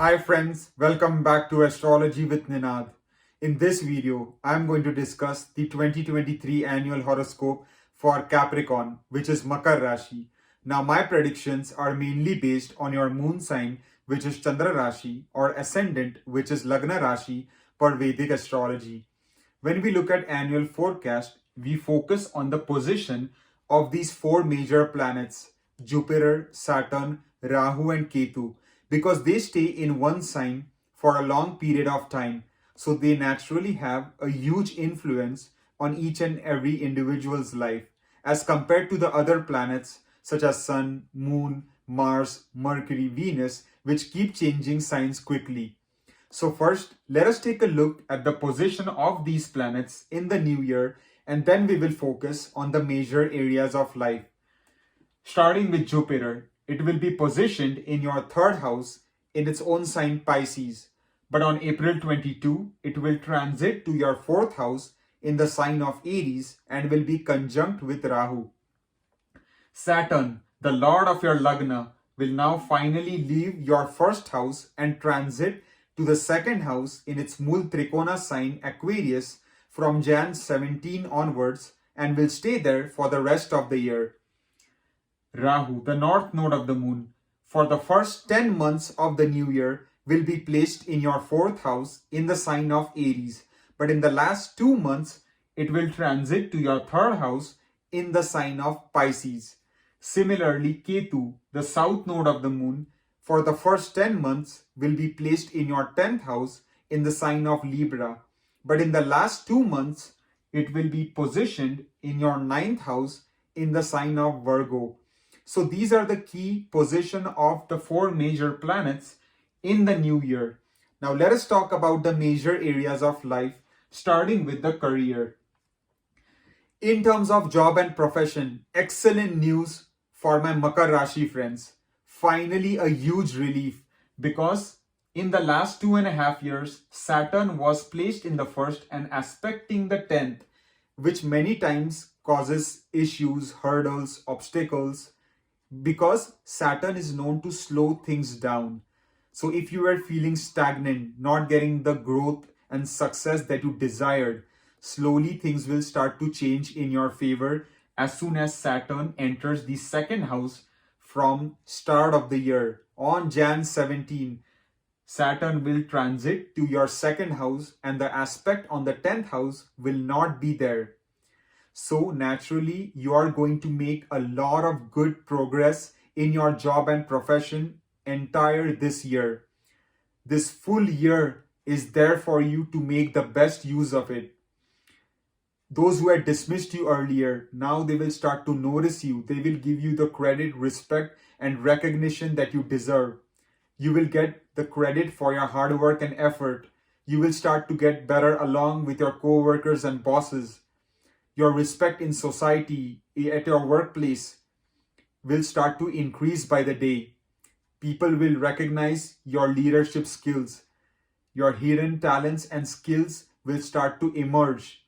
Hi friends, welcome back to Astrology with Ninad. In this video, I'm going to discuss the 2023 annual horoscope for Capricorn, which is Makar Rashi. Now, my predictions are mainly based on your moon sign, which is Chandra Rashi, or ascendant, which is Lagna Rashi, per Vedic astrology. When we look at annual forecast, we focus on the position of these four major planets, Jupiter, Saturn, Rahu and Ketu, because they stay in one sign for a long period of time. So they naturally have a huge influence on each and every individual's life as compared to the other planets such as Sun, Moon, Mars, Mercury, Venus, which keep changing signs quickly. So first, let us take a look at the position of these planets in the new year, and then we will focus on the major areas of life. Starting with Jupiter, it will be positioned in your third house in its own sign Pisces. But on April 22, it will transit to your fourth house in the sign of Aries and will be conjunct with Rahu. Saturn, the lord of your Lagna, will now finally leave your first house and transit to the second house in its Mul Trikona sign Aquarius from Jan 17 onwards and will stay there for the rest of the year. Rahu, the north node of the moon, for the first 10 months of the new year will be placed in your fourth house in the sign of Aries. But in the last 2 months, it will transit to your third house in the sign of Pisces. Similarly, Ketu, the south node of the moon, for the first 10 months will be placed in your 10th house in the sign of Libra. But in the last 2 months, it will be positioned in your 9th house in the sign of Virgo. So these are the key position of the four major planets in the new year. Now let us talk about the major areas of life, starting with the career. In terms of job and profession, excellent news for my Makar Rashi friends. Finally, a huge relief because in the last 2.5 years, Saturn was placed in the first and aspecting the 10th, which many times causes issues, hurdles, obstacles, because Saturn is known to slow things down. So if you were feeling stagnant, not getting the growth and success that you desired, slowly things will start to change in your favor as soon as Saturn enters the second house from start of the year. On Jan 17, Saturn will transit to your second house and the aspect on the 10th house will not be there. So naturally, you are going to make a lot of good progress in your job and profession entire this year. This full year is there for you to make the best use of it. Those who had dismissed you earlier, now they will start to notice you. They will give you the credit, respect, and recognition that you deserve. You will get the credit for your hard work and effort. You will start to get better along with your co-workers and bosses. Your respect in society, at your workplace, will start to increase by the day. People will recognize your leadership skills. Your hidden talents and skills will start to emerge.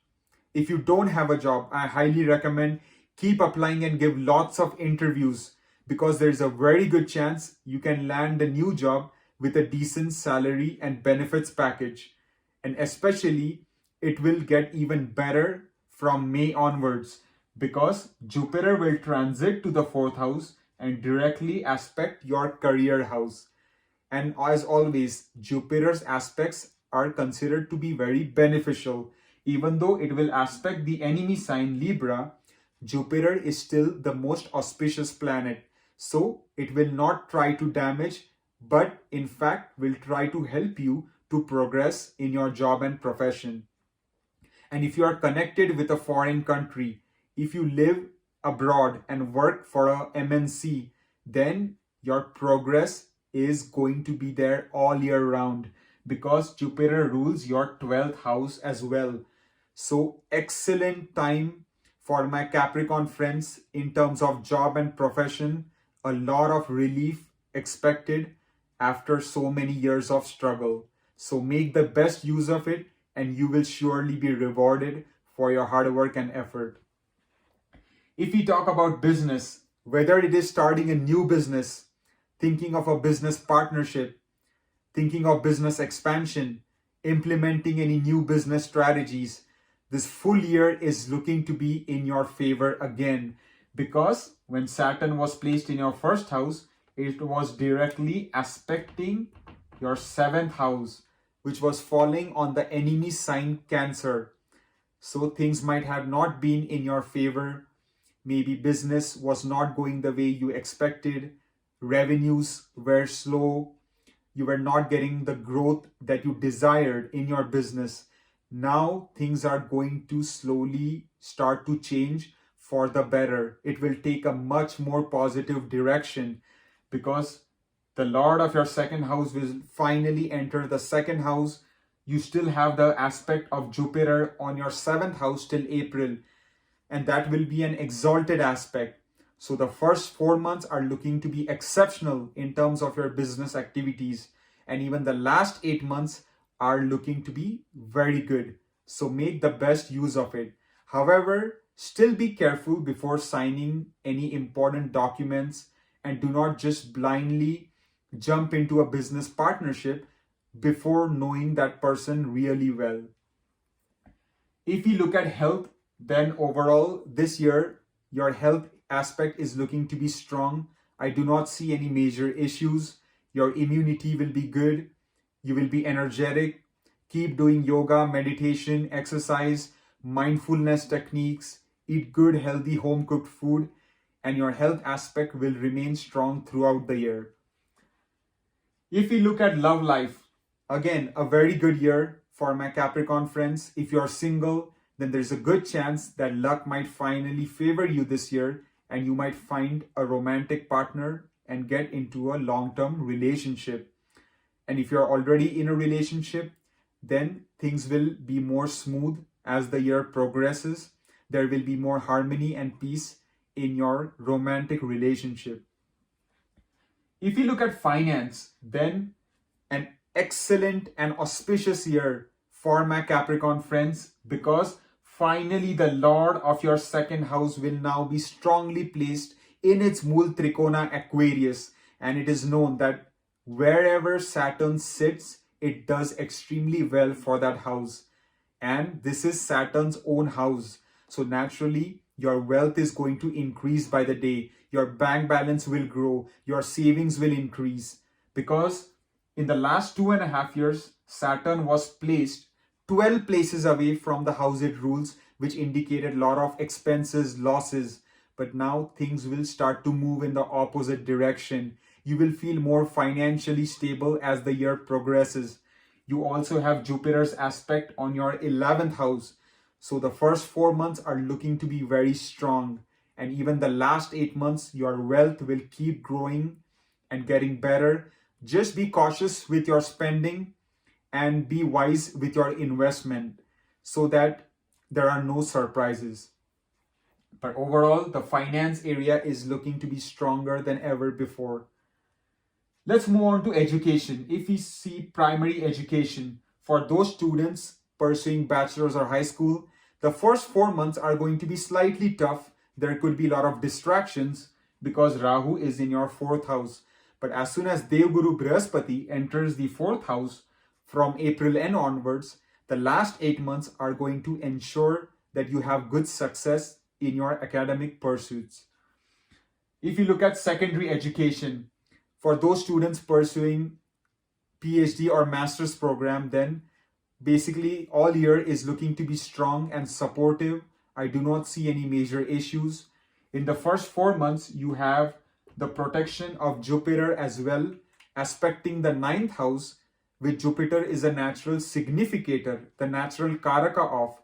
If you don't have a job, I highly recommend keep applying and give lots of interviews because there's a very good chance you can land a new job with a decent salary and benefits package. And especially, it will get even better from May onwards because Jupiter will transit to the fourth house and directly aspect your career house. And as always, Jupiter's aspects are considered to be very beneficial. Even though it will aspect the enemy sign Libra, Jupiter is still the most auspicious planet. So it will not try to damage, but in fact will try to help you to progress in your job and profession. And if you are connected with a foreign country, if you live abroad and work for a MNC, then your progress is going to be there all year round because Jupiter rules your 12th house as well. So excellent time for my Capricorn friends in terms of job and profession. A lot of relief expected after so many years of struggle. So make the best use of it and you will surely be rewarded for your hard work and effort. If we talk about business, whether it is starting a new business, thinking of a business partnership, thinking of business expansion, implementing any new business strategies, this full year is looking to be in your favor again, because when Saturn was placed in your first house, it was directly aspecting your seventh house, which was falling on the enemy sign Cancer. So things might have not been in your favor. Maybe business was not going the way you expected. Revenues were slow. You were not getting the growth that you desired in your business. Now things are going to slowly start to change for the better. It will take a much more positive direction, because the Lord of your second house will finally enter the second house. You still have the aspect of Jupiter on your seventh house till April, and that will be an exalted aspect. So the first 4 months are looking to be exceptional in terms of your business activities, and even the last 8 months are looking to be very good. So make the best use of it. However, still be careful before signing any important documents, and do not just blindly jump into a business partnership before knowing that person really well. If you look at health, then overall this year your health aspect is looking to be strong. I do not see any major issues. Your immunity will be good. You will be energetic. Keep doing yoga, meditation, exercise, mindfulness techniques. Eat good, healthy, home cooked food, and your health aspect will remain strong throughout the year. If we look at love life, again, a very good year for my Capricorn friends. If you're single, then there's a good chance that luck might finally favor you this year, and you might find a romantic partner and get into a long-term relationship. And if you're already in a relationship, then things will be more smooth as the year progresses. There will be more harmony and peace in your romantic relationship. If you look at finance, then an excellent and auspicious year for my Capricorn friends, because finally the Lord of your second house will now be strongly placed in its Mool Trikona Aquarius, and it is known that wherever Saturn sits, it does extremely well for that house. And this is Saturn's own house. So naturally, your wealth is going to increase by the day. Your bank balance will grow. Your savings will increase. Because in the last 2.5 years, Saturn was placed 12 places away from the house it rules, which indicated a lot of expenses, losses. But now things will start to move in the opposite direction. You will feel more financially stable as the year progresses. You also have Jupiter's aspect on your 11th house. So the first 4 months are looking to be very strong. And even the last 8 months, your wealth will keep growing and getting better. Just be cautious with your spending and be wise with your investment so that there are no surprises. But overall, the finance area is looking to be stronger than ever before. Let's move on to education. If we see primary education, for those students pursuing bachelor's or high school, the first 4 months are going to be slightly tough. There could be a lot of distractions because Rahu is in your 4th house. But as soon as Devguru Brihaspati enters the 4th house from April and onwards, the last 8 months are going to ensure that you have good success in your academic pursuits. If you look at secondary education, for those students pursuing PhD or master's program, then basically all year is looking to be strong and supportive. I do not see any major issues. In the first 4 months, you have the protection of Jupiter as well, aspecting the 9th house, which Jupiter is a natural significator, the natural karaka of.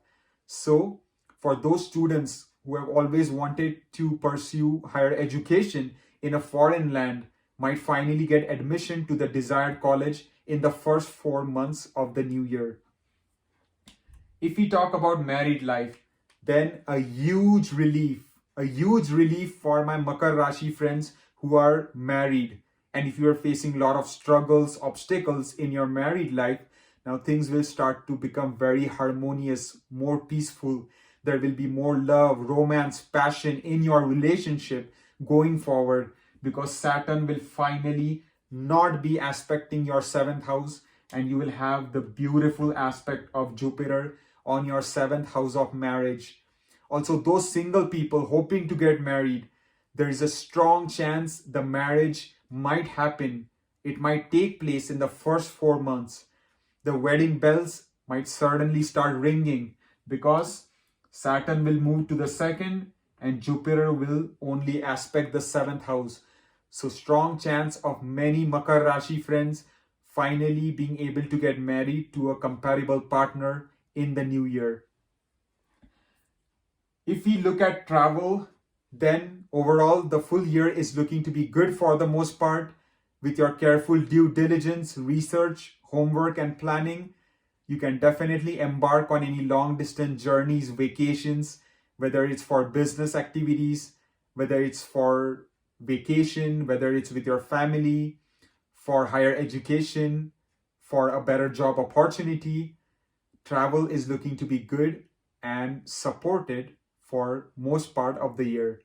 So for those students who have always wanted to pursue higher education in a foreign land, might finally get admission to the desired college in the first 4 months of the new year. If we talk about married life, then a huge relief for my Makar Rashi friends who are married. And if you are facing a lot of struggles, obstacles in your married life, now things will start to become very harmonious, more peaceful. There will be more love, romance, passion in your relationship going forward, because Saturn will finally not be aspecting your seventh house, and you will have the beautiful aspect of Jupiter on your seventh house of marriage. Also, those single people hoping to get married, there is a strong chance the marriage might happen. It might take place in the first 4 months. The wedding bells might certainly start ringing because Saturn will move to the second and Jupiter will only aspect the seventh house. So, strong chance of many Makar Rashi friends finally being able to get married to a comparable partner in the new year. If we look at travel, then overall the full year is looking to be good for the most part. With your careful due diligence, research, homework, and planning, you can definitely embark on any long distance journeys, vacations, whether it's for business activities, whether it's for vacation, whether it's with your family, for higher education, for a better job opportunity. Travel is looking to be good and supported for most part of the year.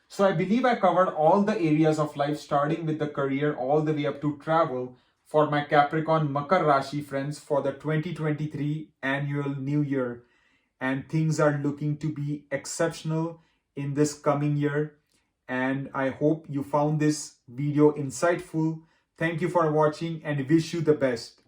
So I believe I covered all the areas of life, starting with the career all the way up to travel, for my Capricorn Makar Rashi friends for the 2023 annual new year. And things are looking to be exceptional in this coming year. And I hope you found this video insightful. Thank you for watching and wish you the best.